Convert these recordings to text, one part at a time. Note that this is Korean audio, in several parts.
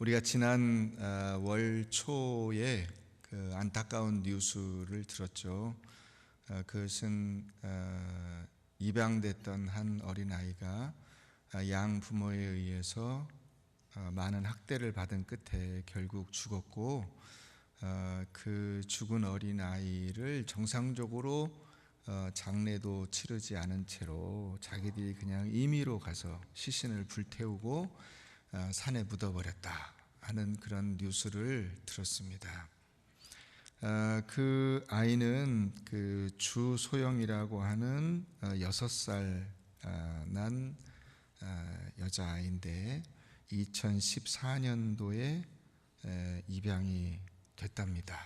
우리가 지난 월 초에 그 안타까운 뉴스를 들었죠. 그것은 입양됐던 한 어린아이가 양 부모에 의해서 많은 학대를 받은 끝에 결국 죽었고, 그 죽은 어린아이를 정상적으로 장례도 치르지 않은 채로 자기들이 그냥 임의로 가서 시신을 불태우고 산에 묻어버렸다 하는 그런 뉴스를 들었습니다. 그 아이는 그 주소영이라고 하는 6살 난 여자아이인데 2014년도에 입양이 됐답니다.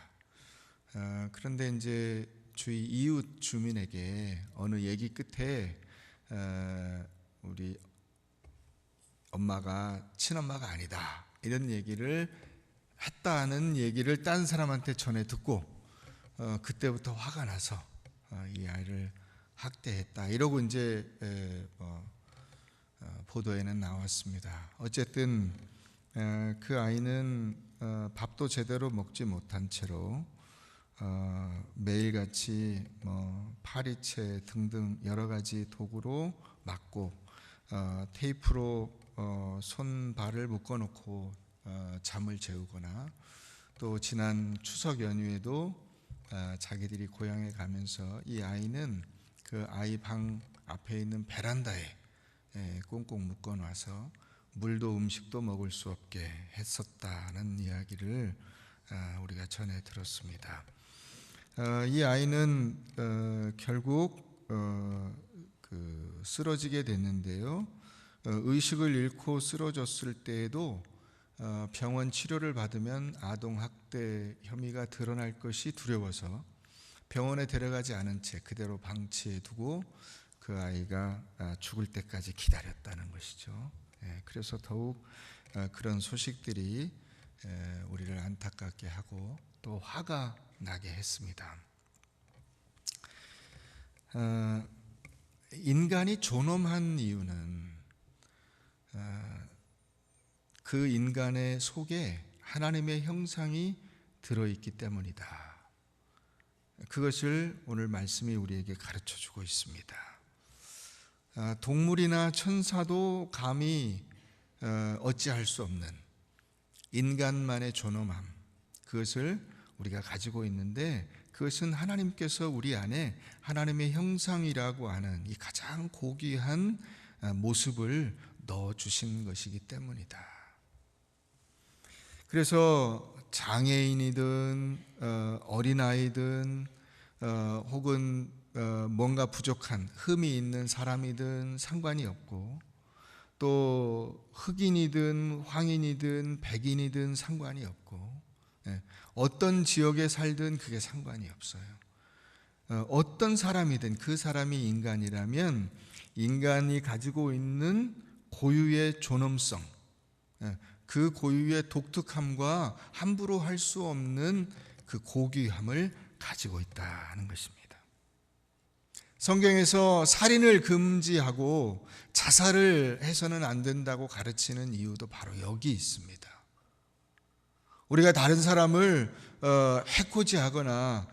그런데 이제 주위 이웃 주민에게 어느 얘기 끝에 우리 엄마가 친엄마가 아니다 이런 얘기를 했다는 얘기를 딴 사람한테 전해 듣고 그때부터 화가 나서 이 아이를 학대했다 이러고 이제 보도에는 나왔습니다. 어쨌든 그 아이는 밥도 제대로 먹지 못한 채로 매일같이 파리채 등등 여러 가지 도구로 맞고 테이프로 손 발을 묶어놓고 잠을 재우거나, 또 지난 추석 연휴에도 자기들이 고향에 가면서 이 아이는 그 아이 방 앞에 있는 베란다에 꽁꽁 묶어놔서 물도 음식도 먹을 수 없게 했었다는 이야기를 우리가 전해 들었습니다. 이 아이는 결국 쓰러지게 됐는데요. 의식을 잃고 쓰러졌을 때에도 병원 치료를 받으면 아동학대 혐의가 드러날 것이 두려워서 병원에 데려가지 않은 채 그대로 방치해 두고 그 아이가 죽을 때까지 기다렸다는 것이죠. 그래서 더욱 그런 소식들이 우리를 안타깝게 하고 또 화가 나게 했습니다. 인간이 존엄한 이유는 그 인간의 속에 하나님의 형상이 들어있기 때문이다. 그것을 오늘 말씀이 우리에게 가르쳐주고 있습니다. 동물이나 천사도 감히 어찌할 수 없는 인간만의 존엄함, 그것을 우리가 가지고 있는데, 그것은 하나님께서 우리 안에 하나님의 형상이라고 하는 이 가장 고귀한 모습을 넣어주신 것이기 때문이다. 그래서 장애인이든 어린아이든 혹은 뭔가 부족한 흠이 있는 사람이든 상관이 없고, 또 흑인이든 황인이든 백인이든 상관이 없고, 어떤 지역에 살든 그게 상관이 없어요. 어떤 사람이든 그 사람이 인간이라면 인간이 가지고 있는 고유의 존엄성, 그 고유의 독특함과 함부로 할 수 없는 그 고귀함을 가지고 있다는 것입니다. 성경에서 살인을 금지하고 자살을 해서는 안 된다고 가르치는 이유도 바로 여기 있습니다. 우리가 다른 사람을 해코지하거나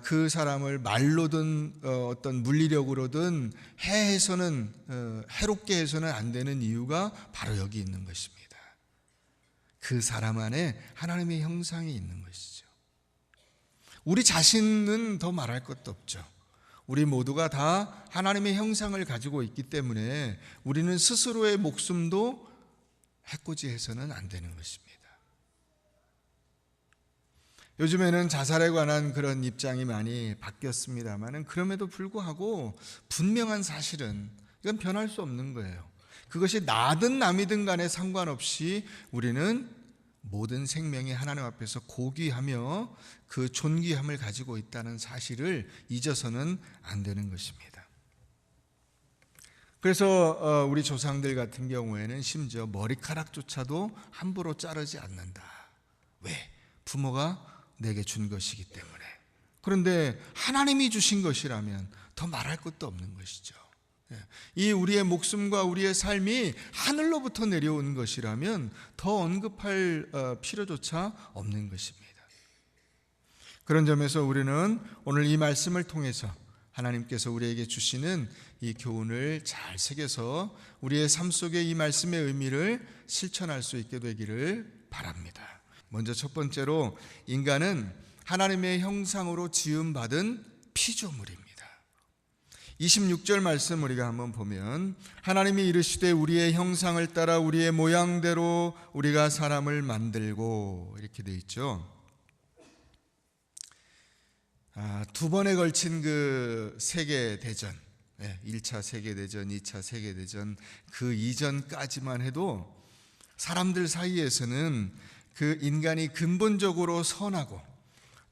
그 사람을 말로든 어떤 물리력으로든 해롭게 해서는 안 되는 이유가 바로 여기 있는 것입니다. 그 사람 안에 하나님의 형상이 있는 것이죠. 우리 자신은 더 말할 것도 없죠. 우리 모두가 다 하나님의 형상을 가지고 있기 때문에 우리는 스스로의 목숨도 해코지해서는 안 되는 것입니다. 요즘에는 자살에 관한 그런 입장이 많이 바뀌었습니다만, 그럼에도 불구하고 분명한 사실은 이건 변할 수 없는 거예요. 그것이 나든 남이든 간에 상관없이 우리는 모든 생명이 하나님 앞에서 고귀하며 그 존귀함을 가지고 있다는 사실을 잊어서는 안 되는 것입니다. 그래서 우리 조상들 같은 경우에는 심지어 머리카락조차도 함부로 자르지 않는다. 왜? 부모가 내게 준 것이기 때문에. 그런데 하나님이 주신 것이라면 더 말할 것도 없는 것이죠. 이 우리의 목숨과 우리의 삶이 하늘로부터 내려온 것이라면 더 언급할 필요조차 없는 것입니다. 그런 점에서 우리는 오늘 이 말씀을 통해서 하나님께서 우리에게 주시는 이 교훈을 잘 새겨서 우리의 삶 속에 이 말씀의 의미를 실천할 수 있게 되기를 바랍니다. 먼저 첫 번째로, 인간은 하나님의 형상으로 지음받은 피조물입니다. 26절 말씀 우리가 한번 보면, 하나님이 이르시되 우리의 형상을 따라 우리의 모양대로 우리가 사람을 만들고, 이렇게 되어 있죠. 두 번에 걸친 그 세계대전, 1차 세계대전, 2차 세계대전, 그 이전까지만 해도 사람들 사이에서는 그 인간이 근본적으로 선하고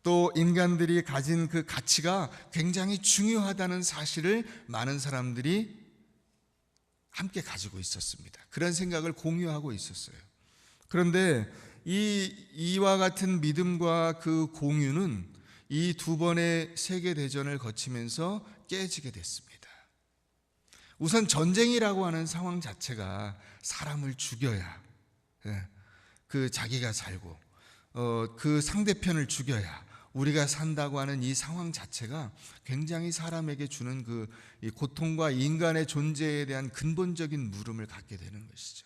또 인간들이 가진 그 가치가 굉장히 중요하다는 사실을 많은 사람들이 함께 가지고 있었습니다. 그런 생각을 공유하고 있었어요. 그런데 이와 같은 믿음과 그 공유는 이 두 번의 세계대전을 거치면서 깨지게 됐습니다. 우선 전쟁이라고 하는 상황 자체가 사람을 죽여야, 그 자기가 살고 그 상대편을 죽여야 우리가 산다고 하는 이 상황 자체가 굉장히 사람에게 주는 그 고통과 인간의 존재에 대한 근본적인 물음을 갖게 되는 것이죠.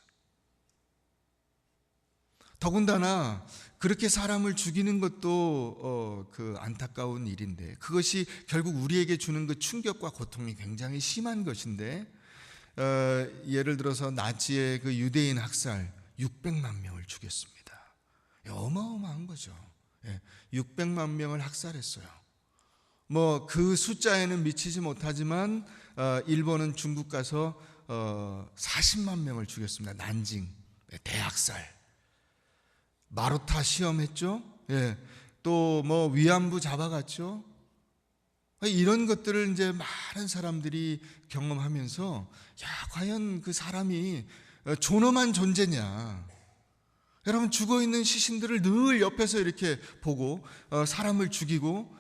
더군다나 그렇게 사람을 죽이는 것도 그 안타까운 일인데, 그것이 결국 우리에게 주는 그 충격과 고통이 굉장히 심한 것인데, 예를 들어서 나치의 그 유대인 학살 600만 명을 죽였습니다. 어마어마한 거죠. 600만 명을 학살했어요. 뭐 그 숫자에는 미치지 못하지만 일본은 중국 가서 40만 명을 죽였습니다. 난징 대학살. 마루타 시험했죠. 또 뭐 위안부 잡아갔죠. 이런 것들을 이제 많은 사람들이 경험하면서, 과연 그 사람이 존엄한 존재냐. 여러분, 죽어있는 시신들을 늘 옆에서 이렇게 보고 사람을 죽이고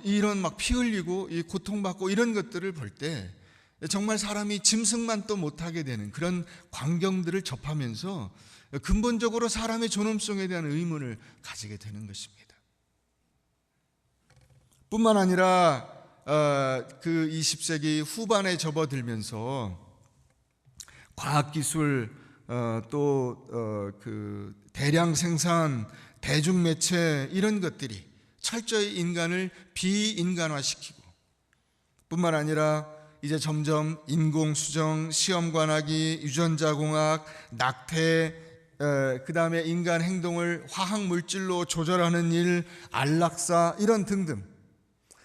이런 막 피 흘리고 이 고통받고 이런 것들을 볼 때 정말 사람이 짐승만 또 못하게 되는 그런 광경들을 접하면서 근본적으로 사람의 존엄성에 대한 의문을 가지게 되는 것입니다. 뿐만 아니라 그 20세기 후반에 접어들면서 과학기술, 또 그 대량 생산, 대중매체, 이런 것들이 철저히 인간을 비인간화시키고, 뿐만 아니라 이제 점점 인공수정, 시험관하기, 유전자공학, 낙태, 그 다음에 인간 행동을 화학물질로 조절하는 일, 안락사, 이런 등등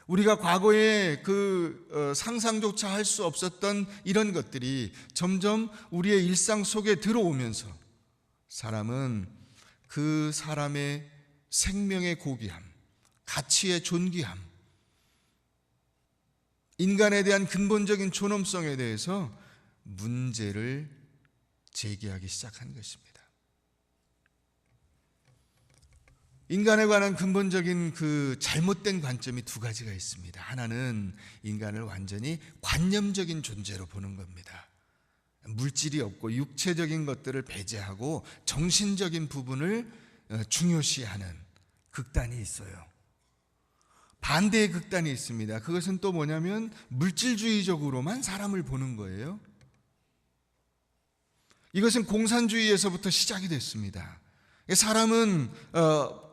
우리가 과거에 그 상상조차 할 수 없었던 이런 것들이 점점 우리의 일상 속에 들어오면서 사람은 그 사람의 생명의 고귀함, 가치의 존귀함, 인간에 대한 근본적인 존엄성에 대해서 문제를 제기하기 시작한 것입니다. 인간에 관한 근본적인 그 잘못된 관점이 두 가지가 있습니다. 하나는 인간을 완전히 관념적인 존재로 보는 겁니다. 물질이 없고 육체적인 것들을 배제하고 정신적인 부분을 중요시하는 극단이 있어요. 반대의 극단이 있습니다. 그것은 또 뭐냐면 물질주의적으로만 사람을 보는 거예요. 이것은 공산주의에서부터 시작이 됐습니다. 사람은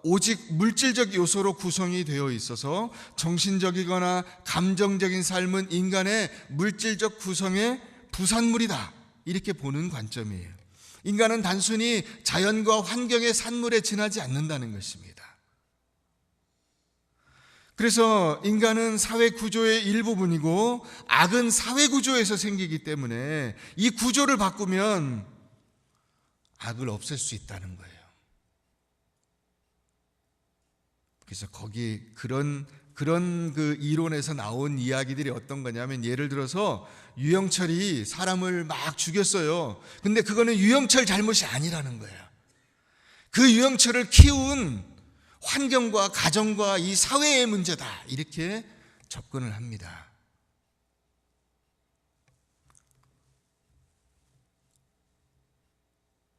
오직 물질적 요소로 구성이 되어 있어서 정신적이거나 감정적인 삶은 인간의 물질적 구성의 부산물이다, 이렇게 보는 관점이에요. 인간은 단순히 자연과 환경의 산물에 지나지 않는다는 것입니다. 그래서 인간은 사회 구조의 일부분이고 악은 사회 구조에서 생기기 때문에 이 구조를 바꾸면 악을 없앨 수 있다는 거예요. 그래서 거기 그런 그 이론에서 나온 이야기들이 어떤 거냐면, 예를 들어서 유영철이 사람을 막 죽였어요. 근데 그거는 유영철 잘못이 아니라는 거예요. 그 유영철을 키운 환경과 가정과 이 사회의 문제다, 이렇게 접근을 합니다.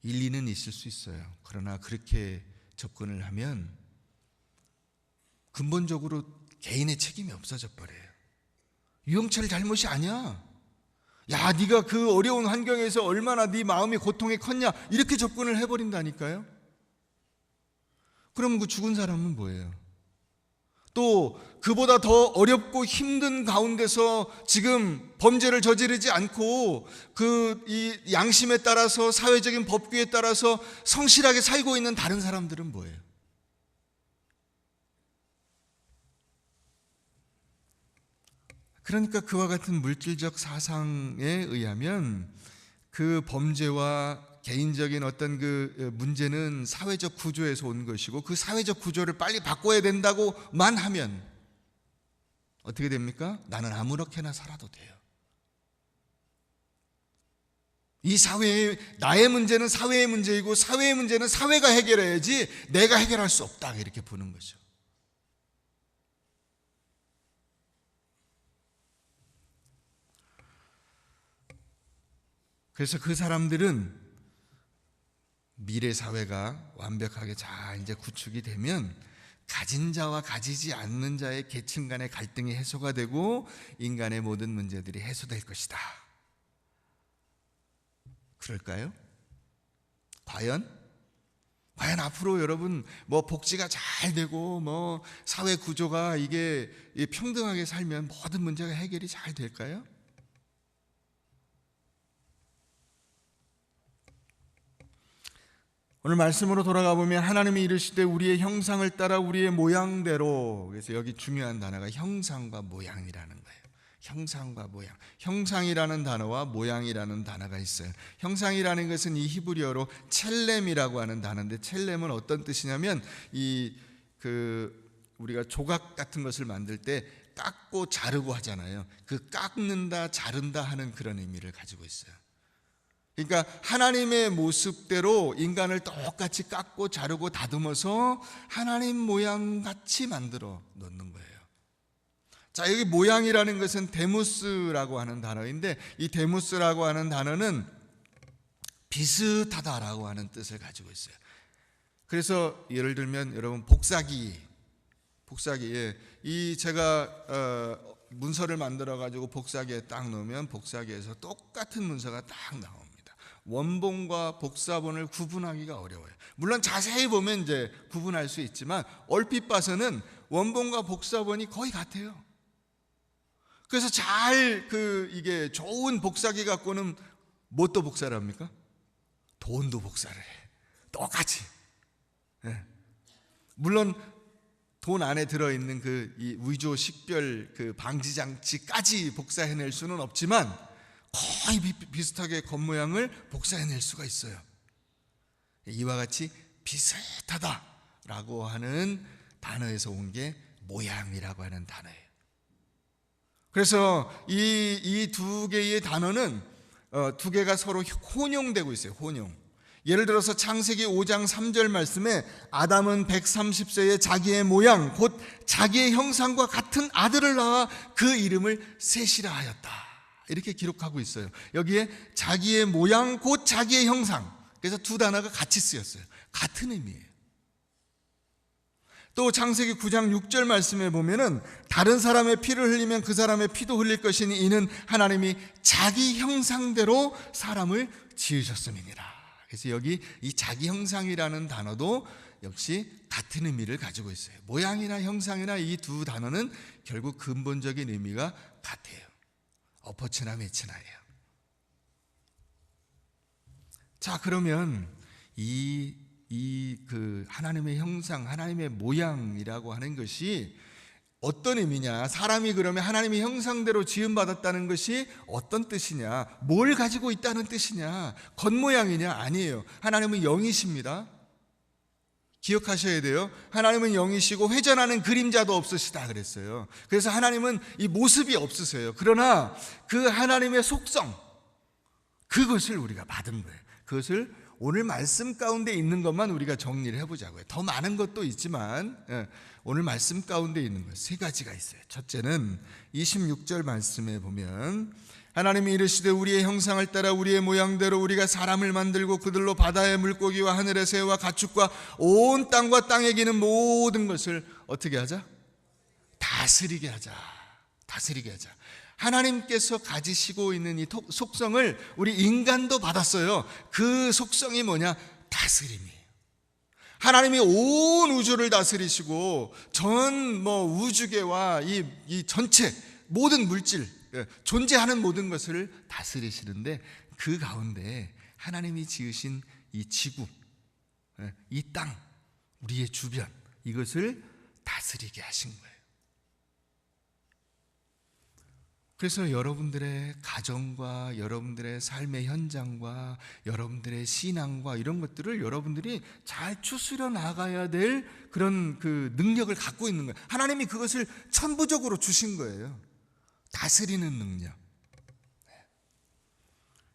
일리는 있을 수 있어요. 그러나 그렇게 접근을 하면 근본적으로 개인의 책임이 없어져 버려요. 유영철 잘못이 아니야. 야, 네가 그 어려운 환경에서 얼마나 네 마음이 고통이 컸냐, 이렇게 접근을 해버린다니까요. 그럼 그 죽은 사람은 뭐예요? 또 그보다 더 어렵고 힘든 가운데서 지금 범죄를 저지르지 않고 이 양심에 따라서, 사회적인 법규에 따라서 성실하게 살고 있는 다른 사람들은 뭐예요? 그러니까 그와 같은 물질적 사상에 의하면 그 범죄와 개인적인 어떤 그 문제는 사회적 구조에서 온 것이고, 그 사회적 구조를 빨리 바꿔야 된다고만 하면 어떻게 됩니까? 나는 아무렇게나 살아도 돼요. 이 사회의, 나의 문제는 사회의 문제이고 사회의 문제는 사회가 해결해야지 내가 해결할 수 없다, 이렇게 보는 거죠. 그래서 그 사람들은 미래 사회가 완벽하게 잘 이제 구축이 되면 가진 자와 가지지 않는 자의 계층 간의 갈등이 해소가 되고 인간의 모든 문제들이 해소될 것이다. 그럴까요? 과연 앞으로 여러분 복지가 잘 되고 사회 구조가 이게 평등하게 살면 모든 문제가 해결이 잘 될까요? 오늘 말씀으로 돌아가 보면 하나님이 이르시되 우리의 형상을 따라 우리의 모양대로, 그래서 여기 중요한 단어가 형상과 모양이라는 거예요. 형상과 모양. 형상이라는 단어와 모양이라는 단어가 있어요. 형상이라는 것은 이 히브리어로 첼렘이라고 하는 단어인데, 첼렘은 어떤 뜻이냐면 우리가 조각 같은 것을 만들 때 깎고 자르고 하잖아요. 그 깎는다, 자른다 하는 그런 의미를 가지고 있어요. 그러니까 하나님의 모습대로 인간을 똑같이 깎고 자르고 다듬어서 하나님 모양같이 만들어 놓는 거예요. 자, 여기 모양이라는 것은 데모스라고 하는 단어인데, 이 데모스라고 하는 단어는 비슷하다라고 하는 뜻을 가지고 있어요. 그래서 예를 들면 여러분 복사기, 이 제가 문서를 만들어 가지고 복사기에 딱 넣으면 복사기에서 똑같은 문서가 딱 나옵니다. 원본과 복사본을 구분하기가 어려워요. 물론 자세히 보면 이제 구분할 수 있지만 얼핏 봐서는 원본과 복사본이 거의 같아요. 그래서 이게 좋은 복사기 갖고는 뭣도 복사를 합니까? 돈도 복사를 해. 똑같이. 네. 물론 돈 안에 들어있는 이 위조 식별 방지 장치까지 복사해낼 수는 없지만 거의 비슷하게 겉모양을 복사해낼 수가 있어요. 이와 같이 비슷하다라고 하는 단어에서 온 게 모양이라고 하는 단어예요. 그래서 이 두 개의 단어는 두 개가 서로 혼용되고 있어요. 혼용. 예를 들어서 창세기 5장 3절 말씀에 아담은 130세에 자기의 모양 곧 자기의 형상과 같은 아들을 낳아 그 이름을 셋이라 하였다, 이렇게 기록하고 있어요. 여기에 자기의 모양 곧 자기의 형상, 그래서 두 단어가 같이 쓰였어요. 같은 의미예요. 또 창세기 9장 6절 말씀에 보면은 다른 사람의 피를 흘리면 그 사람의 피도 흘릴 것이니 이는 하나님이 자기 형상대로 사람을 지으셨음이니라. 그래서 여기 이 자기 형상이라는 단어도 역시 같은 의미를 가지고 있어요. 모양이나 형상이나 이 두 단어는 결국 근본적인 의미가 같아요. 엎어치나 매치나예요. 자, 그러면 하나님의 형상, 하나님의 모양이라고 하는 것이 어떤 의미냐? 사람이 그러면 하나님의 형상대로 지음받았다는 것이 어떤 뜻이냐? 뭘 가지고 있다는 뜻이냐? 겉모양이냐? 아니에요. 하나님은 영이십니다. 기억하셔야 돼요. 하나님은 영이시고 회전하는 그림자도 없으시다 그랬어요. 그래서 하나님은 이 모습이 없으세요. 그러나 그 하나님의 속성, 그것을 우리가 받은 거예요. 그것을 오늘 말씀 가운데 있는 것만 우리가 정리를 해보자고요. 더 많은 것도 있지만 오늘 말씀 가운데 있는 것 세 가지가 있어요. 첫째는 26절 말씀에 보면 하나님이 이르시되 우리의 형상을 따라 우리의 모양대로 우리가 사람을 만들고 그들로 바다의 물고기와 하늘의 새와 가축과 온 땅과 땅에 기는 모든 것을 어떻게 하자? 다스리게 하자. 다스리게 하자. 하나님께서 가지시고 있는 이 속성을 우리 인간도 받았어요. 그 속성이 뭐냐? 다스림이에요. 하나님이 온 우주를 다스리시고 전 우주계와 이 전체 모든 물질, 존재하는 모든 것을 다스리시는데, 그 가운데 하나님이 지으신 이 지구, 이 땅, 우리의 주변, 이것을 다스리게 하신 거예요. 그래서 여러분들의 가정과 여러분들의 삶의 현장과 여러분들의 신앙과 이런 것들을 여러분들이 잘 추스려 나가야 될 그런 그 능력을 갖고 있는 거예요. 하나님이 그것을 천부적으로 주신 거예요. 다스리는 능력.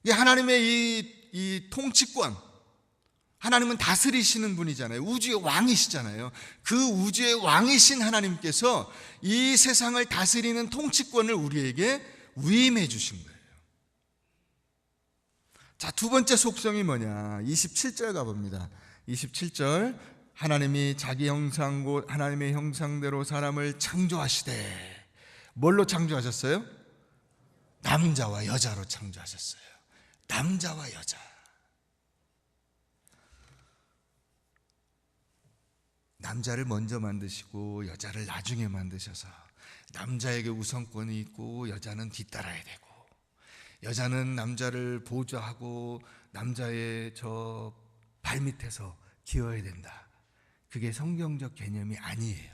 하나님의 이 통치권, 하나님은 다스리시는 분이잖아요. 우주의 왕이시잖아요. 그 우주의 왕이신 하나님께서 이 세상을 다스리는 통치권을 우리에게 위임해 주신 거예요. 자, 두 번째 속성이 뭐냐? 27절 가봅니다. 27절, 하나님이 자기 형상 곧 하나님의 형상대로 사람을 창조하시되, 뭘로 창조하셨어요? 남자와 여자로 창조하셨어요. 남자와 여자. 남자를 먼저 만드시고 여자를 나중에 만드셔서 남자에게 우선권이 있고 여자는 뒤따라야 되고, 여자는 남자를 보좌하고 남자의 저 발밑에서 기어야 된다. 그게 성경적 개념이 아니에요.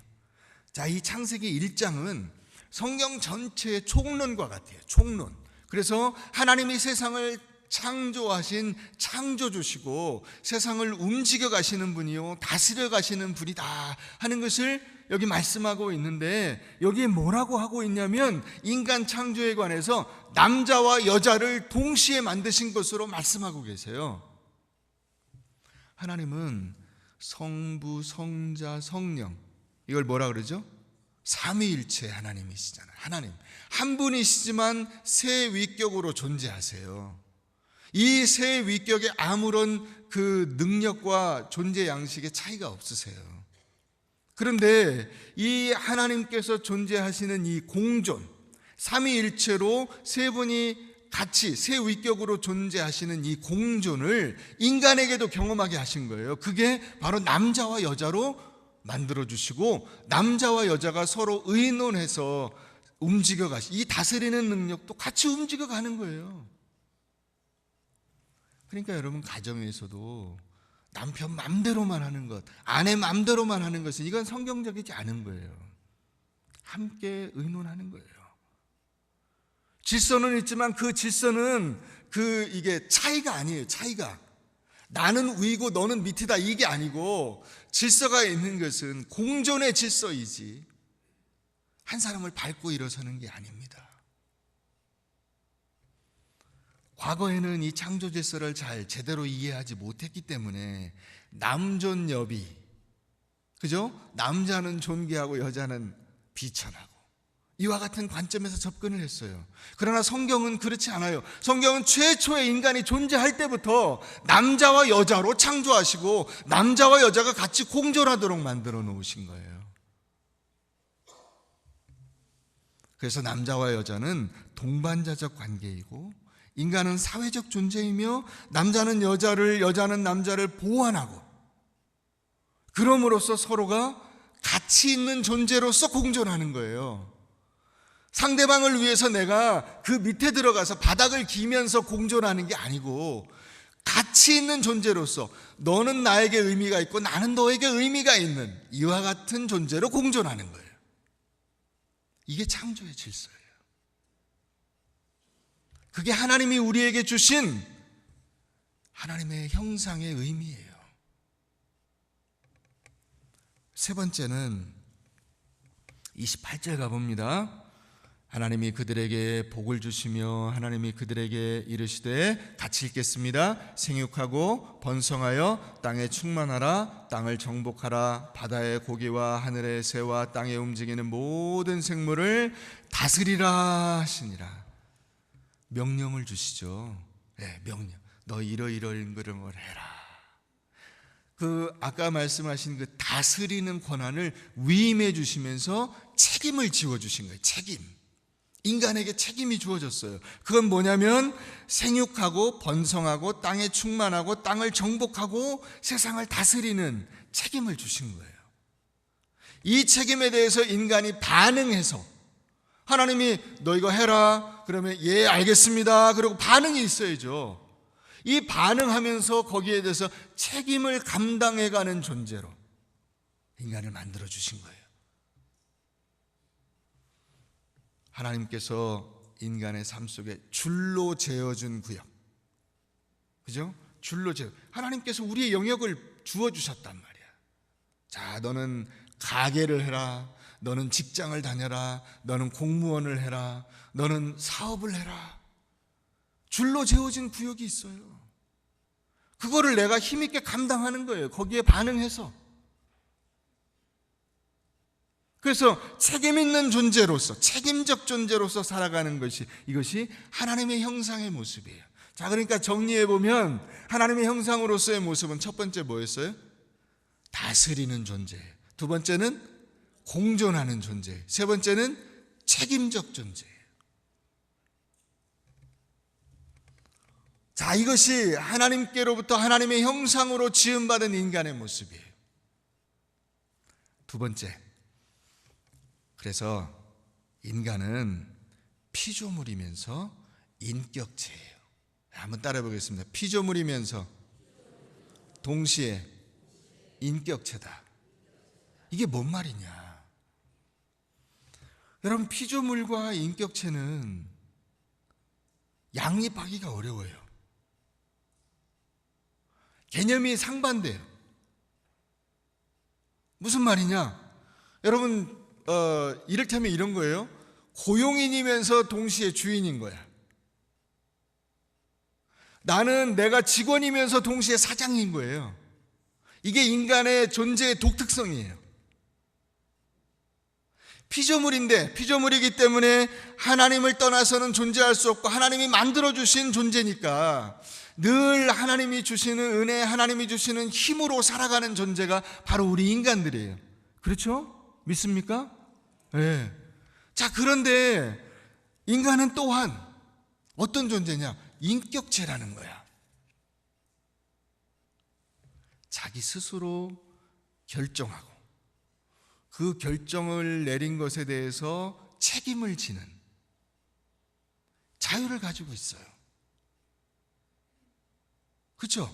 자, 이 창세기 1장은 성경 전체의 총론과 같아요. 총론. 그래서 하나님이 세상을 창조하신 창조주시고 세상을 움직여 가시는 분이요 다스려 가시는 분이다 하는 것을 여기 말씀하고 있는데, 여기에 뭐라고 하고 있냐면 인간 창조에 관해서 남자와 여자를 동시에 만드신 것으로 말씀하고 계세요. 하나님은 성부, 성자, 성령, 이걸 뭐라 그러죠? 삼위일체 하나님이시잖아요. 하나님 한 분이시지만 세 위격으로 존재하세요. 이 세 위격에 아무런 그 능력과 존재 양식의 차이가 없으세요. 그런데 이 하나님께서 존재하시는 이 공존, 삼위일체로 세 분이 같이 세 위격으로 존재하시는 이 공존을 인간에게도 경험하게 하신 거예요. 그게 바로 남자와 여자로 만들어주시고 남자와 여자가 서로 의논해서 움직여 이 다스리는 능력도 같이 움직여 가는 거예요. 그러니까 여러분, 가정에서도 남편 맘대로만 하는 것, 아내 맘대로만 하는 것은 이건 성경적이지 않은 거예요. 함께 의논하는 거예요. 질서는 있지만 그 질서는 이게 차이가 아니에요. 차이가 나는 위고 너는 밑이다 이게 아니고, 질서가 있는 것은 공존의 질서이지 한 사람을 밟고 일어서는 게 아닙니다. 과거에는 이 창조 질서를 제대로 이해하지 못했기 때문에 남존여비, 그죠? 남자는 존귀하고 여자는 비천하고 이와 같은 관점에서 접근을 했어요. 그러나 성경은 그렇지 않아요. 성경은 최초의 인간이 존재할 때부터 남자와 여자로 창조하시고 남자와 여자가 같이 공존하도록 만들어 놓으신 거예요. 그래서 남자와 여자는 동반자적 관계이고 인간은 사회적 존재이며 남자는 여자를, 여자는 남자를 보완하고, 그럼으로써 서로가 가치 있는 존재로서 공존하는 거예요. 상대방을 위해서 내가 그 밑에 들어가서 바닥을 기면서 공존하는 게 아니고, 가치 있는 존재로서 너는 나에게 의미가 있고 나는 너에게 의미가 있는 이와 같은 존재로 공존하는 거예요. 이게 창조의 질서예요. 그게 하나님이 우리에게 주신 하나님의 형상의 의미예요. 세 번째는 28절 가봅니다. 하나님이 그들에게 복을 주시며 하나님이 그들에게 이르시되, 같이 읽겠습니다. 생육하고 번성하여 땅에 충만하라. 땅을 정복하라. 바다의 고기와 하늘의 새와 땅에 움직이는 모든 생물을 다스리라 하시니라. 명령을 주시죠. 네, 명령. 너 이러이러한 것을 해라. 아까 말씀하신 그 다스리는 권한을 위임해 주시면서 책임을 지워 주신 거예요. 책임. 인간에게 책임이 주어졌어요. 그건 뭐냐면 생육하고 번성하고 땅에 충만하고 땅을 정복하고 세상을 다스리는 책임을 주신 거예요. 이 책임에 대해서 인간이 반응해서 하나님이 너 이거 해라 그러면 예 알겠습니다 그리고 반응이 있어야죠. 이 반응하면서 거기에 대해서 책임을 감당해가는 존재로 인간을 만들어 주신 거예요. 하나님께서 인간의 삶 속에 줄로 재어준 구역, 그죠? 줄로 재어. 하나님께서 우리의 영역을 주어 주셨단 말이야. 자, 너는 가게를 해라. 너는 직장을 다녀라. 너는 공무원을 해라. 너는 사업을 해라. 줄로 재어진 구역이 있어요. 그거를 내가 힘있게 감당하는 거예요. 거기에 반응해서. 그래서 책임 있는 존재로서, 책임적 존재로서 살아가는 것이, 이것이 하나님의 형상의 모습이에요. 자, 그러니까 정리해보면 하나님의 형상으로서의 모습은 첫 번째 뭐였어요? 다스리는 존재. 두 번째는 공존하는 존재. 세 번째는 책임적 존재. 자, 이것이 하나님께로부터 하나님의 형상으로 지음받은 인간의 모습이에요. 두 번째, 그래서 인간은 피조물이면서 인격체예요. 한번 따라해 보겠습니다. 피조물이면서 동시에 인격체다. 이게 뭔 말이냐? 여러분, 피조물과 인격체는 양립하기가 어려워요. 개념이 상반돼요. 무슨 말이냐? 여러분, 이를테면 이런 거예요. 고용인이면서 동시에 주인인 거야. 나는 내가 직원이면서 동시에 사장인 거예요. 이게 인간의 존재의 독특성이에요. 피조물인데, 피조물이기 때문에 하나님을 떠나서는 존재할 수 없고 하나님이 만들어주신 존재니까 늘 하나님이 주시는 은혜, 하나님이 주시는 힘으로 살아가는 존재가 바로 우리 인간들이에요. 그렇죠? 믿습니까? 네. 자, 그런데 인간은 또한 어떤 존재냐? 인격체라는 거야. 자기 스스로 결정하고 그 결정을 내린 것에 대해서 책임을 지는 자유를 가지고 있어요. 그렇죠?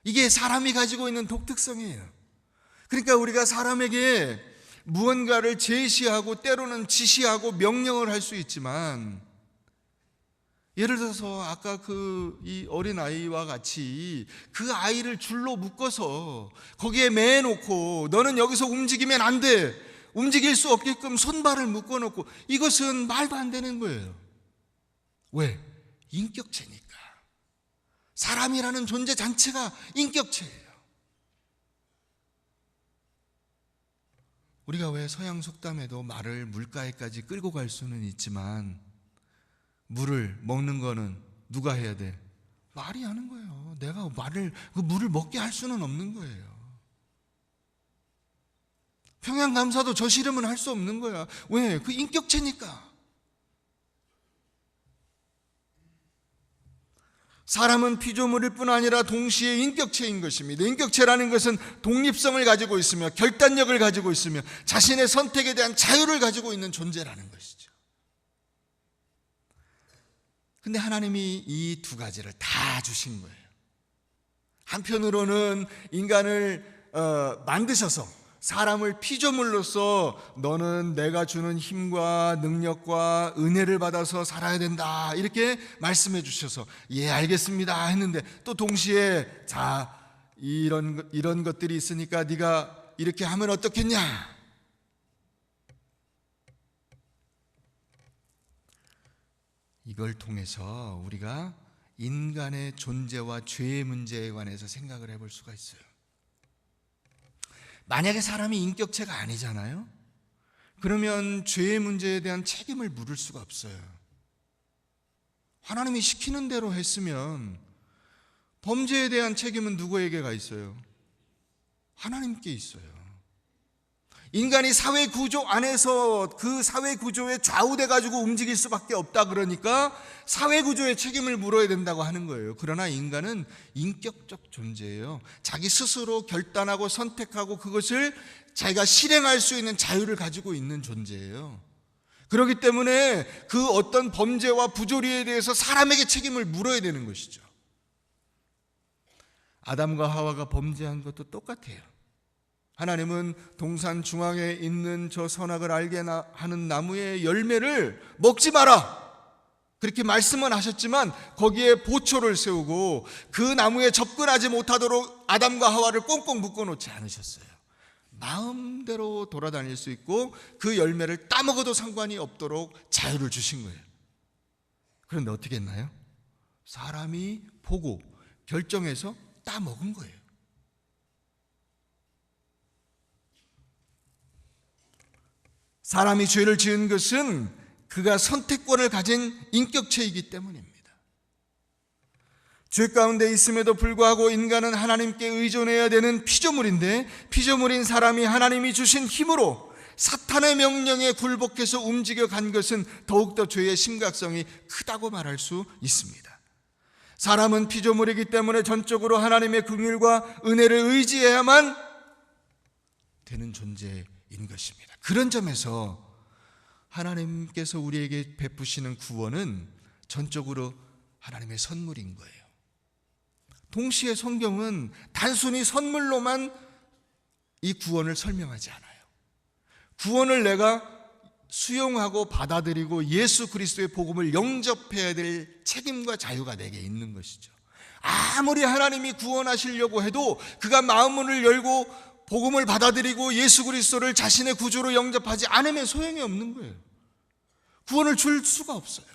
이게 사람이 가지고 있는 독특성이에요. 그러니까 우리가 사람에게 무언가를 제시하고 때로는 지시하고 명령을 할 수 있지만, 예를 들어서 아까 이 어린 아이와 같이 그 아이를 줄로 묶어서 거기에 매놓고 너는 여기서 움직이면 안 돼, 움직일 수 없게끔 손발을 묶어놓고, 이것은 말도 안 되는 거예요. 왜? 인격체니까. 사람이라는 존재 자체가 인격체예요. 우리가 왜 서양 속담에도 말을 물가에까지 끌고 갈 수는 있지만 물을 먹는 거는 누가 해야 돼? 말이 하는 거예요. 내가 그 물을 먹게 할 수는 없는 거예요. 평양감사도 저 싫으면 할 수 없는 거야. 왜? 그 인격체니까. 사람은 피조물일 뿐 아니라 동시에 인격체인 것입니다. 인격체라는 것은 독립성을 가지고 있으며 결단력을 가지고 있으며 자신의 선택에 대한 자유를 가지고 있는 존재라는 것이죠. 근데 하나님이 이 두 가지를 다 주신 거예요. 한편으로는 인간을 만드셔서 사람을 피조물로서 너는 내가 주는 힘과 능력과 은혜를 받아서 살아야 된다, 이렇게 말씀해 주셔서 예 알겠습니다 했는데, 또 동시에 자 이런 것들이 있으니까 네가 이렇게 하면 어떻겠냐, 이걸 통해서 우리가 인간의 존재와 죄의 문제에 관해서 생각을 해볼 수가 있어요. 만약에 사람이 인격체가 아니잖아요? 그러면 죄의 문제에 대한 책임을 물을 수가 없어요. 하나님이 시키는 대로 했으면 범죄에 대한 책임은 누구에게가 있어요? 하나님께 있어요. 인간이 사회 구조 안에서 그 사회 구조에 좌우돼 가지고 움직일 수밖에 없다 그러니까 사회 구조의 책임을 물어야 된다고 하는 거예요. 그러나 인간은 인격적 존재예요. 자기 스스로 결단하고 선택하고 그것을 자기가 실행할 수 있는 자유를 가지고 있는 존재예요. 그렇기 때문에 그 어떤 범죄와 부조리에 대해서 사람에게 책임을 물어야 되는 것이죠. 아담과 하와가 범죄한 것도 똑같아요. 하나님은 동산 중앙에 있는 저 선악을 알게 하는 나무의 열매를 먹지 마라, 그렇게 말씀은 하셨지만 거기에 보초를 세우고 그 나무에 접근하지 못하도록 아담과 하와를 꽁꽁 묶어놓지 않으셨어요. 마음대로 돌아다닐 수 있고 그 열매를 따먹어도 상관이 없도록 자유를 주신 거예요. 그런데 어떻게 했나요? 사람이 보고 결정해서 따먹은 거예요. 사람이 죄를 지은 것은 그가 선택권을 가진 인격체이기 때문입니다. 죄 가운데 있음에도 불구하고 인간은 하나님께 의존해야 되는 피조물인데, 피조물인 사람이 하나님이 주신 힘으로 사탄의 명령에 굴복해서 움직여간 것은 더욱더 죄의 심각성이 크다고 말할 수 있습니다. 사람은 피조물이기 때문에 전적으로 하나님의 긍휼과 은혜를 의지해야만 되는 존재인 것입니다. 그런 점에서 하나님께서 우리에게 베푸시는 구원은 전적으로 하나님의 선물인 거예요. 동시에 성경은 단순히 선물로만 이 구원을 설명하지 않아요. 구원을 내가 수용하고 받아들이고 예수 그리스도의 복음을 영접해야 될 책임과 자유가 내게 있는 것이죠. 아무리 하나님이 구원하시려고 해도 그가 마음문을 열고 복음을 받아들이고 예수 그리스도를 자신의 구주로 영접하지 않으면 소용이 없는 거예요. 구원을 줄 수가 없어요.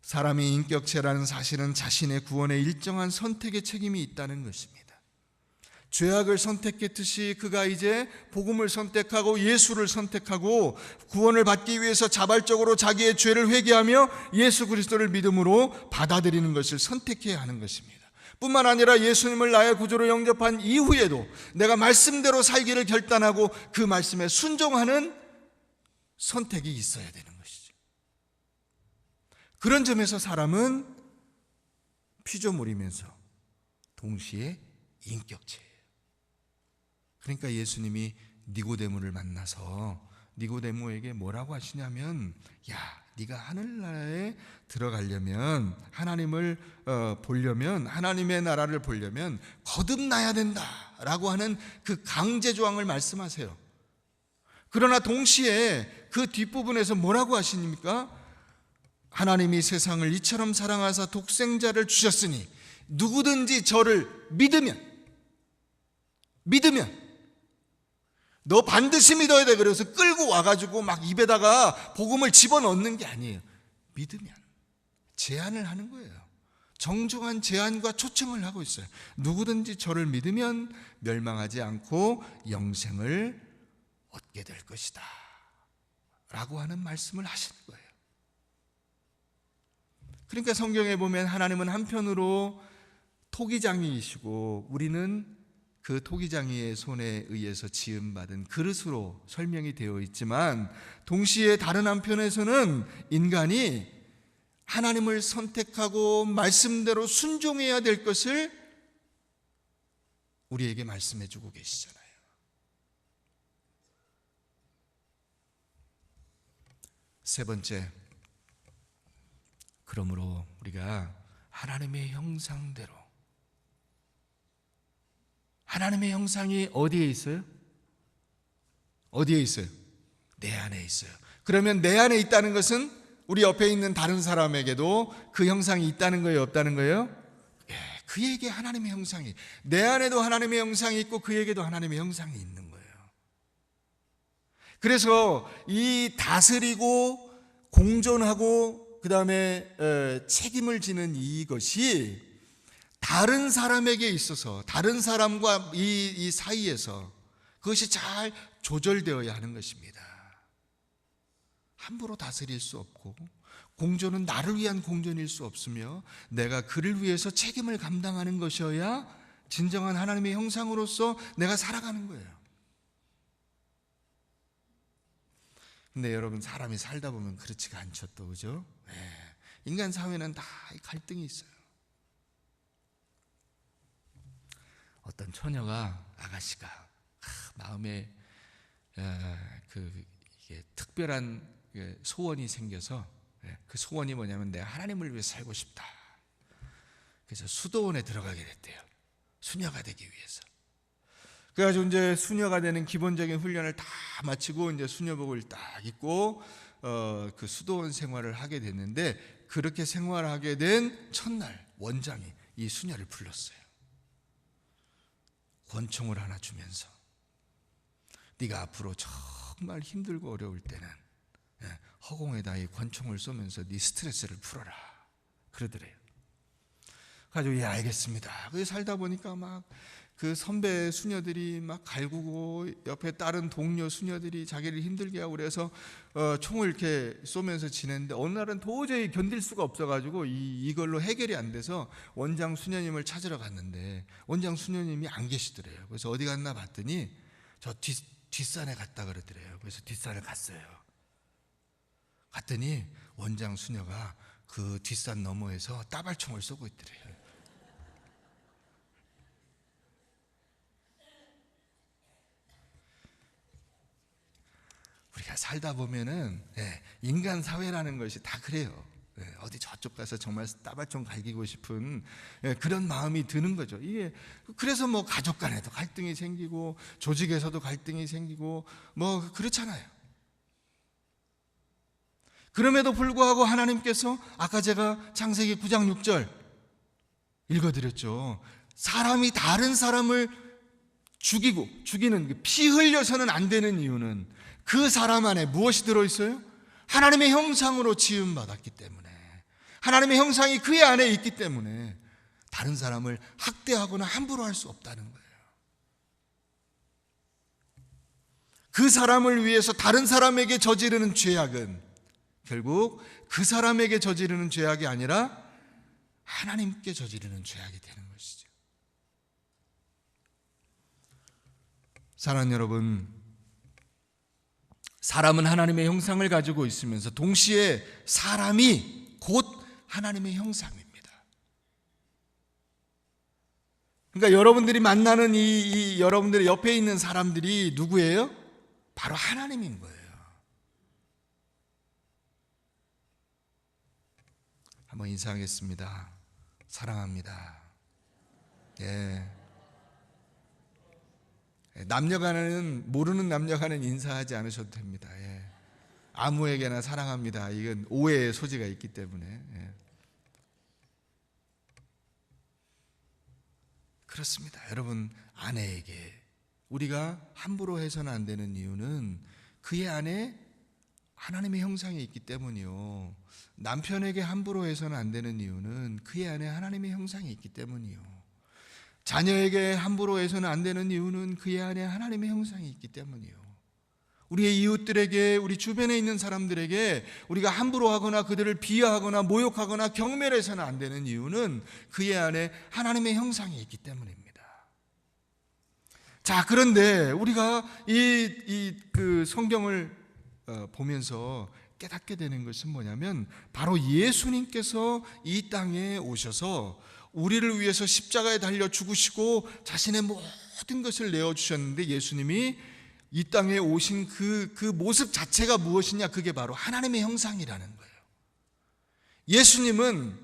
사람이 인격체라는 사실은 자신의 구원에 일정한 선택의 책임이 있다는 것입니다. 죄악을 선택했듯이 그가 이제 복음을 선택하고 예수를 선택하고 구원을 받기 위해서 자발적으로 자기의 죄를 회개하며 예수 그리스도를 믿음으로 받아들이는 것을 선택해야 하는 것입니다. 뿐만 아니라 예수님을 나의 구주로 영접한 이후에도 내가 말씀대로 살기를 결단하고 그 말씀에 순종하는 선택이 있어야 되는 것이죠. 그런 점에서 사람은 피조물이면서 동시에 인격체예요. 그러니까 예수님이 니고데모를 만나서 니고데모에게 뭐라고 하시냐면, 야, 네가 하늘나라에 들어가려면, 하나님을 보려면, 하나님의 나라를 보려면 거듭나야 된다라고 하는 그 강제조항을 말씀하세요. 그러나 동시에 그 뒷부분에서 뭐라고 하십니까? 하나님이 세상을 이처럼 사랑하사 독생자를 주셨으니 누구든지 저를 믿으면 너 반드시 믿어야 돼. 그래서 끌고 와가지고 막 입에다가 복음을 집어넣는 게 아니에요. 믿으면, 제안을 하는 거예요. 정중한 제안과 초청을 하고 있어요. 누구든지 저를 믿으면 멸망하지 않고 영생을 얻게 될 것이다 라고 하는 말씀을 하시는 거예요. 그러니까 성경에 보면 하나님은 한편으로 토기장이이시고 우리는 그 토기장이의 손에 의해서 지음받은 그릇으로 설명이 되어 있지만, 동시에 다른 한편에서는 인간이 하나님을 선택하고 말씀대로 순종해야 될 것을 우리에게 말씀해 주고 계시잖아요. 세 번째, 그러므로 우리가 하나님의 형상대로, 하나님의 형상이 어디에 있어요? 어디에 있어요? 내 안에 있어요. 그러면 내 안에 있다는 것은 우리 옆에 있는 다른 사람에게도 그 형상이 있다는 거예요? 없다는 거예요? 예, 그에게 하나님의 형상이, 내 안에도 하나님의 형상이 있고 그에게도 하나님의 형상이 있는 거예요. 그래서 이 다스리고 공존하고 그 다음에 책임을 지는 이것이 다른 사람에게 있어서, 다른 사람과 이 사이에서 그것이 잘 조절되어야 하는 것입니다. 함부로 다스릴 수 없고, 공존은 나를 위한 공존일 수 없으며 내가 그를 위해서 책임을 감당하는 것이어야 진정한 하나님의 형상으로서 내가 살아가는 거예요. 근데 여러분, 사람이 살다 보면 그렇지가 않죠, 또, 그죠? 인간 사회는 다 갈등이 있어요. 어떤 처녀가, 아가씨가 마음에 이게 특별한 소원이 생겨서, 그 소원이 뭐냐면 내가 하나님을 위해 살고 싶다. 그래서 수도원에 들어가게 됐대요. 수녀가 되기 위해서. 그래가지고 이제 수녀가 되는 기본적인 훈련을 다 마치고 이제 수녀복을 딱 입고 그 수도원 생활을 하게 됐는데, 그렇게 생활하게 된 첫날 원장이 이 수녀를 불렀어요. 권총을 하나 주면서, 네가 앞으로 정말 힘들고 어려울 때는 허공에다 이 권총을 쏘면서 네 스트레스를 풀어라, 그러더래요. 가지고 예, 알겠습니다. 그래서 살다 보니까 막 그 선배 수녀들이 막 갈구고, 옆에 다른 동료 수녀들이 자기를 힘들게 하고, 그래서 총을 이렇게 쏘면서 지냈는데, 어느 날은 도저히 견딜 수가 없어가지고 이걸로 해결이 안 돼서 원장 수녀님을 찾으러 갔는데 원장 수녀님이 안 계시더래요. 그래서 어디 갔나 봤더니 저 뒷산에 갔다 그러더래요. 그래서 뒷산을 갔어요. 갔더니 원장 수녀가 그 뒷산 너머에서 따발총을 쏘고 있더래요. 우리가 살다 보면은 인간 사회라는 것이 다 그래요. 어디 저쪽 가서 정말 따발총 갈기고 싶은 그런 마음이 드는 거죠. 이게 그래서 뭐 가족 간에도 갈등이 생기고, 조직에서도 갈등이 생기고, 뭐 그렇잖아요. 그럼에도 불구하고 하나님께서 아까 제가 창세기 9장 6절 읽어드렸죠. 사람이 다른 사람을 죽이는 피 흘려서는 안 되는 이유는 그 사람 안에 무엇이 들어있어요? 하나님의 형상으로 지음받았기 때문에, 하나님의 형상이 그의 안에 있기 때문에 다른 사람을 학대하거나 함부로 할 수 없다는 거예요. 그 사람을 위해서 다른 사람에게 저지르는 죄악은 결국 그 사람에게 저지르는 죄악이 아니라 하나님께 저지르는 죄악이 되는 것이죠. 사랑하는 여러분, 사람은 하나님의 형상을 가지고 있으면서 동시에 사람이 곧 하나님의 형상입니다. 그러니까 여러분들이 만나는 이 여러분들의 옆에 있는 사람들이 누구예요? 바로 하나님인 거예요. 한번 인사하겠습니다. 사랑합니다. 남녀간에는, 모르는 남녀간은 인사하지 않으셔도 됩니다. 아무에게나 사랑합니다. 이건 오해의 소지가 있기 때문에. 그렇습니다. 여러분, 아내에게 우리가 함부로 해서는 안 되는 이유는 그의 안에 하나님의 형상이 있기 때문이요. 남편에게 함부로 해서는 안 되는 이유는 그의 안에 하나님의 형상이 있기 때문이요. 자녀에게 함부로 해서는 안 되는 이유는 그의 안에 하나님의 형상이 있기 때문이요. 우리의 이웃들에게, 우리 주변에 있는 사람들에게 우리가 함부로 하거나 그들을 비하하거나 모욕하거나 경멸해서는 안 되는 이유는 그의 안에 하나님의 형상이 있기 때문입니다. 자, 그런데 우리가 그 성경을 보면서 깨닫게 되는 것은 뭐냐면, 바로 예수님께서 이 땅에 오셔서 우리를 위해서 십자가에 달려 죽으시고 자신의 모든 것을 내어주셨는데, 예수님이 이 땅에 오신 그 모습 자체가 무엇이냐? 그게 바로 하나님의 형상이라는 거예요. 예수님은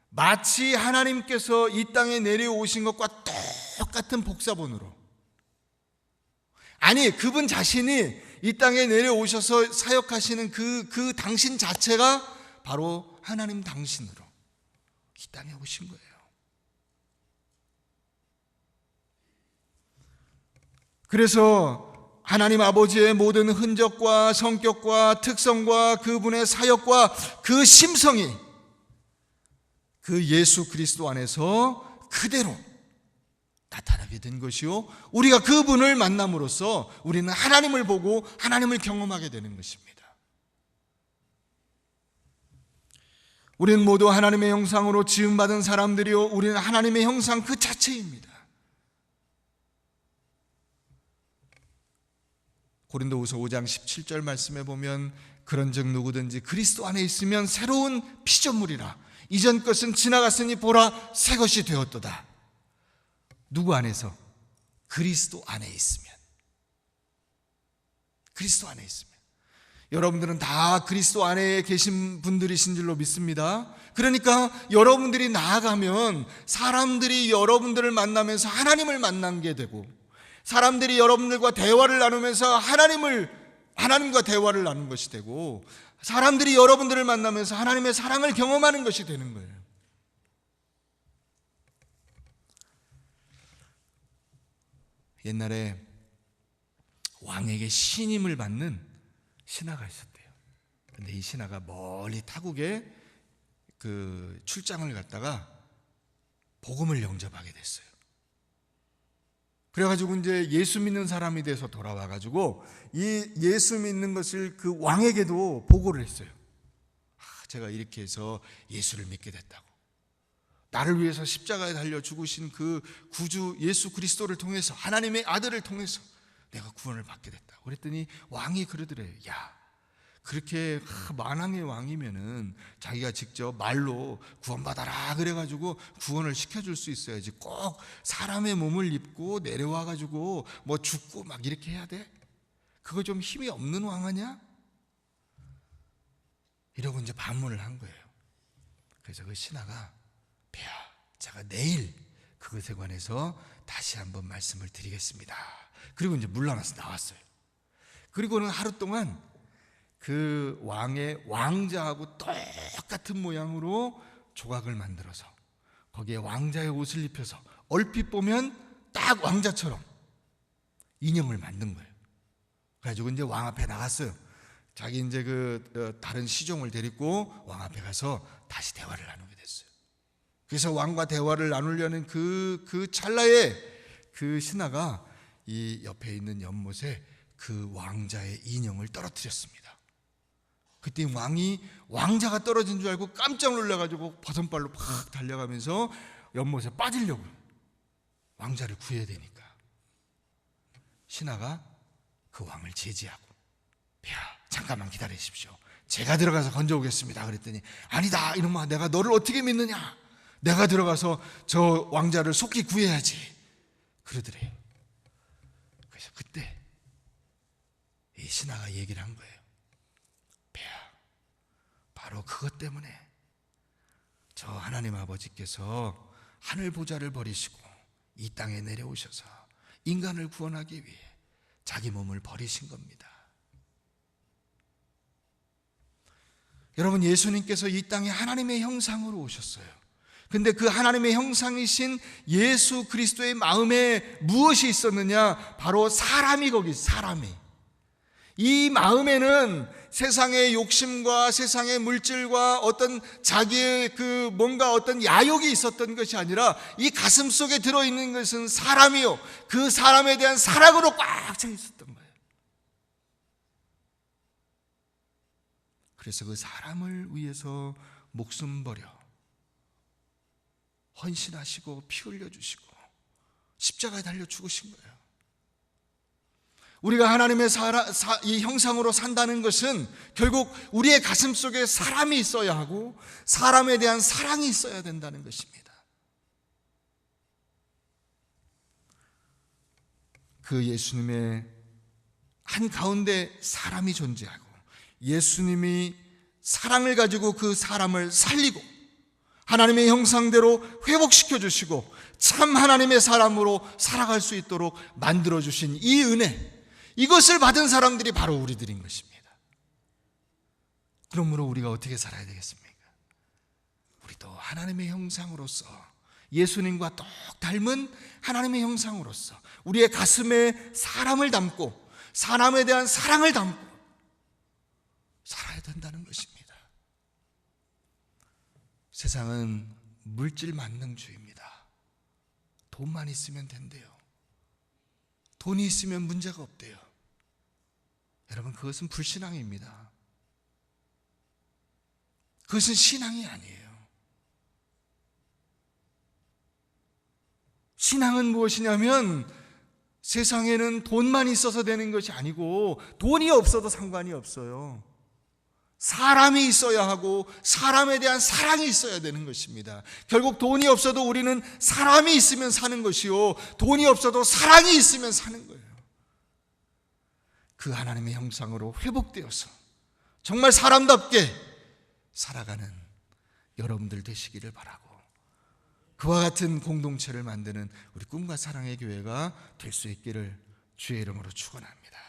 마치 하나님께서 이 땅에 내려오신 것과 똑같은 복사본으로, 아니, 그분 자신이 이 땅에 내려오셔서 사역하시는 그 당신 자체가 바로 하나님 당신으로 이 땅에 오신 거예요. 그래서 하나님 아버지의 모든 흔적과 성격과 특성과 그분의 사역과 그 심성이 그 예수 그리스도 안에서 그대로 나타나게 된 것이요, 우리가 그분을 만남으로써 우리는 하나님을 보고 하나님을 경험하게 되는 것입니다. 우리는 모두 하나님의 형상으로 지음받은 사람들이요, 우리는 하나님의 형상 그 자체입니다. 고린도후서 5장 17절 말씀에 보면 그런즉 누구든지 그리스도 안에 있으면 새로운 피조물이라 이전 것은 지나갔으니 보라 새 것이 되었도다. 누구 안에서? 그리스도 안에 있으면. 그리스도 안에 있으면. 여러분들은 다 그리스도 안에 계신 분들이신 줄로 믿습니다. 그러니까 여러분들이 나아가면 사람들이 여러분들을 만나면서 하나님을 만나게 되고, 사람들이 여러분들과 대화를 나누면서 하나님과 대화를 나누는 것이 되고, 사람들이 여러분들을 만나면서 하나님의 사랑을 경험하는 것이 되는 거예요. 옛날에 왕에게 신임을 받는 신하가 있었대요. 근데 이 신하가 멀리 타국에 그 출장을 갔다가 복음을 영접하게 됐어요. 그래가지고 이제 예수 믿는 사람이 돼서 돌아와가지고 이 예수 믿는 것을 그 왕에게도 보고를 했어요. 제가 이렇게 해서 예수를 믿게 됐다고. 나를 위해서 십자가에 달려 죽으신 그 구주 예수 그리스도를 통해서, 하나님의 아들을 통해서 내가 구원을 받게 됐다고. 그랬더니 왕이 그러더래요. 야, 그렇게 만왕의 왕이면은 자기가 직접 말로 구원받아라 그래가지고 구원을 시켜줄 수 있어야지 꼭 사람의 몸을 입고 내려와가지고 뭐 죽고 막 이렇게 해야 돼? 그거 좀 힘이 없는 왕 아니야? 이러고 이제 반문을 한 거예요. 그래서 그 신하가 폐하, 제가 내일 그것에 관해서 다시 한번 말씀을 드리겠습니다. 그리고 이제 물러나서 나왔어요. 그리고는 하루 동안 그 왕의 왕자하고 똑같은 모양으로 조각을 만들어서 거기에 왕자의 옷을 입혀서 얼핏 보면 딱 왕자처럼 인형을 만든 거예요. 그래가지고 이제 왕 앞에 나갔어요. 자기 이제 그 다른 시종을 데리고 왕 앞에 가서 다시 대화를 나누게 됐어요. 그래서 왕과 대화를 나누려는 그 찰나에 그 신하가 이 옆에 있는 연못에 그 왕자의 인형을 떨어뜨렸습니다. 그때 왕자가 떨어진 줄 알고 깜짝 놀라가지고 버선발로 팍 달려가면서 연못에 빠지려고, 왕자를 구해야 되니까. 신하가 그 왕을 제지하고, 폐하, 잠깐만 기다리십시오. 제가 들어가서 건져오겠습니다. 그랬더니 아니다, 이놈아, 내가 너를 어떻게 믿느냐? 내가 들어가서 저 왕자를 속히 구해야지. 그러더래요. 그래서 그때 이 신하가 얘기를 한 거예요. 폐하, 바로 그것 때문에 저 하나님 아버지께서 하늘 보좌를 버리시고 이 땅에 내려오셔서 인간을 구원하기 위해 자기 몸을 버리신 겁니다. 여러분, 예수님께서 이 땅에 하나님의 형상으로 오셨어요. 근데 그 하나님의 형상이신 예수 그리스도의 마음에 무엇이 있었느냐? 바로 사람이 거기, 사람이. 이 마음에는 세상의 욕심과 세상의 물질과 어떤 자기의 그 뭔가 어떤 야욕이 있었던 것이 아니라 이 가슴 속에 들어있는 것은 사람이요, 그 사람에 대한 사랑으로 꽉 차 있었던 거예요. 그래서 그 사람을 위해서 목숨 버려 헌신하시고 피 흘려주시고 십자가에 달려 죽으신 거예요. 우리가 하나님의 이 형상으로 산다는 것은 결국 우리의 가슴 속에 사람이 있어야 하고 사람에 대한 사랑이 있어야 된다는 것입니다. 그 예수님의 한가운데 사람이 존재하고 예수님이 사랑을 가지고 그 사람을 살리고 하나님의 형상대로 회복시켜 주시고 참 하나님의 사람으로 살아갈 수 있도록 만들어 주신 이 은혜, 이것을 받은 사람들이 바로 우리들인 것입니다. 그러므로 우리가 어떻게 살아야 되겠습니까? 우리도 하나님의 형상으로서, 예수님과 똑 닮은 하나님의 형상으로서 우리의 가슴에 사람을 담고 사람에 대한 사랑을 담고 살아야 된다는 것입니다. 세상은 물질 만능주의입니다. 돈만 있으면 된대요. 돈이 있으면 문제가 없대요. 여러분, 그것은 불신앙입니다. 그것은 신앙이 아니에요. 신앙은 무엇이냐면 세상에는 돈만 있어서 되는 것이 아니고 돈이 없어도 상관이 없어요. 사람이 있어야 하고 사람에 대한 사랑이 있어야 되는 것입니다. 결국 돈이 없어도 우리는 사람이 있으면 사는 것이요, 돈이 없어도 사랑이 있으면 사는 거예요. 그 하나님의 형상으로 회복되어서 정말 사람답게 살아가는 여러분들 되시기를 바라고, 그와 같은 공동체를 만드는 우리 꿈과 사랑의 교회가 될 수 있기를 주의 이름으로 축원합니다.